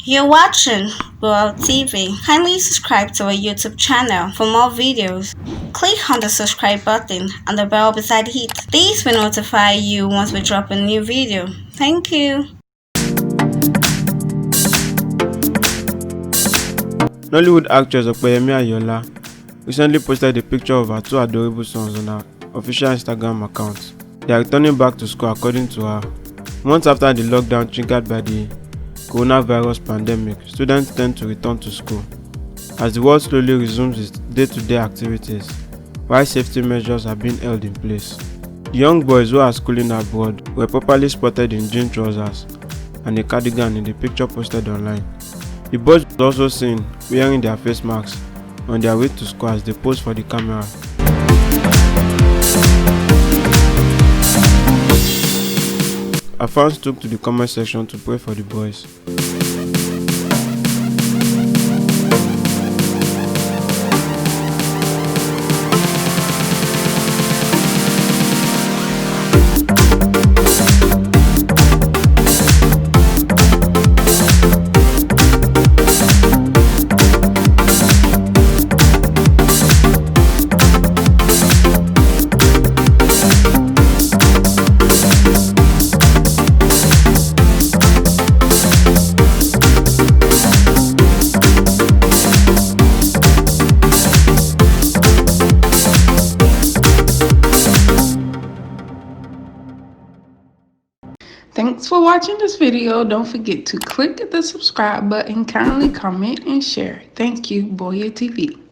You're watching World TV. Kindly subscribe to our YouTube channel for more videos. Click on the subscribe button and the bell beside it. This will notify you once we drop a new video. Thank you. Nollywood actress Opeyemi Aiyeola recently posted a picture of her two adorable sons on her official Instagram account. They are returning back to school according to her. Months after the lockdown triggered by the coronavirus pandemic, students tend to return to school as the world slowly resumes its day-to-day activities while safety measures are being held in place. The young boys who are schooling abroad were properly spotted in jean trousers and a cardigan in the picture posted online. The boys were also seen wearing their face masks on their way to school as they posed for the camera. Our fans took to the comment section to pray for the boys. Thanks for watching this video. Don't forget to click the subscribe button, kindly comment and share. Thank you, Boya TV.